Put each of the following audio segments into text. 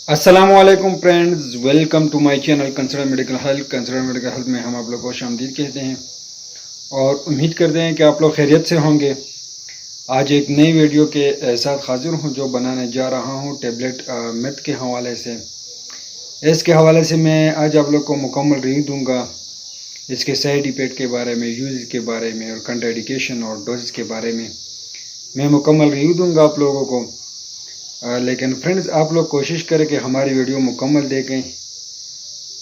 अस्सलामुअलैकुम friends, welcome to my channel concern medical health में हम आप लोग को खुशामदीद कहते हैं और उम्मीद करते हैं कि आप लोग खैरियत से होंगे। आज एक नई वीडियो के साथ हाजिर हूं जो बनाने जा रहा हूं टेबलेट मिर्थ के हवाले से। इसके हवाले से मैं आज आप लोग को मुकम्मल रिव्यू दूंगा, इसके साइड इफेक्ट के बारे में, यूज़ के बारे में और कंट्राइंडिकेशन और डोज के बारे में मैं मुकम्मल रिव्यू दूंगा आप लोगों को। लेकिन फ्रेंड्स, आप लोग कोशिश करें कि हमारी वीडियो मुकम्मल देखें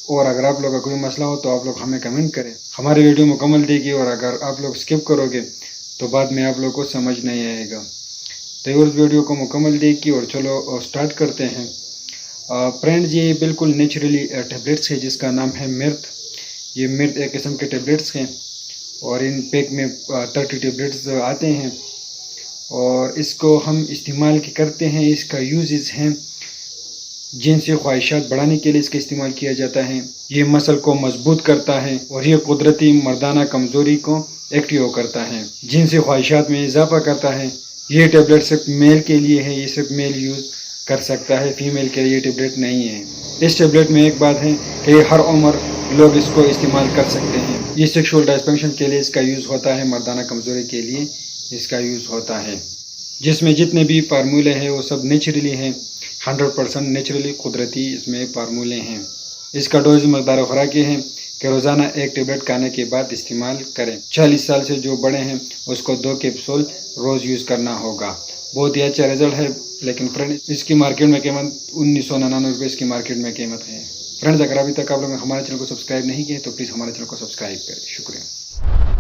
और अगर आप लोग का कोई मसला हो तो आप लोग हमें कमेंट करें। हमारी वीडियो मुकम्मल देखिए और अगर आप लोग स्किप करोगे तो बाद में आप लोग को समझ नहीं आएगा। तो उस वीडियो को मुकम्मल देखिए और चलो स्टार्ट करते हैं। फ्रेंड्स, ये बिल्कुल नेचुरली टेबलेट्स है जिसका नाम है मिर्थ। ये मिर्थ एक किस्म के टेबलेट्स हैं और इन पैक में 30 टेबलेट्स आते हैं और इसको हम इस्तेमाल करते हैं। इसका यूजेस हैं, जिनसी ख्वाहिशात बढ़ाने के लिए इसका इस्तेमाल किया जाता है। ये मसल को मजबूत करता है और ये कुदरती मर्दाना कमज़ोरी को एक्टिव करता है, जिनसी ख्वाहिशात में इजाफा करता है। ये टेबलेट सिर्फ मेल के लिए है, ये सिर्फ मेल यूज़ कर सकता है, फीमेल के लिए ये टेबलेट नहीं है। इस टेबलेट में एक बात है कि हर उम्र लोग इसको इस्तेमाल कर सकते हैं। ये सेक्सुअल डिस्फंक्शन के लिए इसका यूज़ होता है, मर्दाना कमज़ोरी के लिए इसका यूज़ होता है। जिसमें जितने भी फार्मूले हैं वो सब नेचुरली हैं, 100% नेचुरली कुदरती इसमें फार्मूले हैं। इसका डोज मकदार खुराकी है कि रोज़ाना एक टेबलेट खाने के बाद इस्तेमाल करें। 40 साल से जो बड़े हैं उसको 2 कैप्सूल रोज़ यूज़ करना होगा। बहुत ही अच्छा रिजल्ट है। लेकिन फ्रेंड, इसकी मार्केट में कीमत 1999 रुपये इसकी मार्केट में कीमत है। फ्रेंड्स, अगर अभी तक आप लोगों ने हमारे चैनल को सब्सक्राइब नहीं किया तो प्लीज़ हमारे चैनल को सब्सक्राइब करें। शुक्रिया।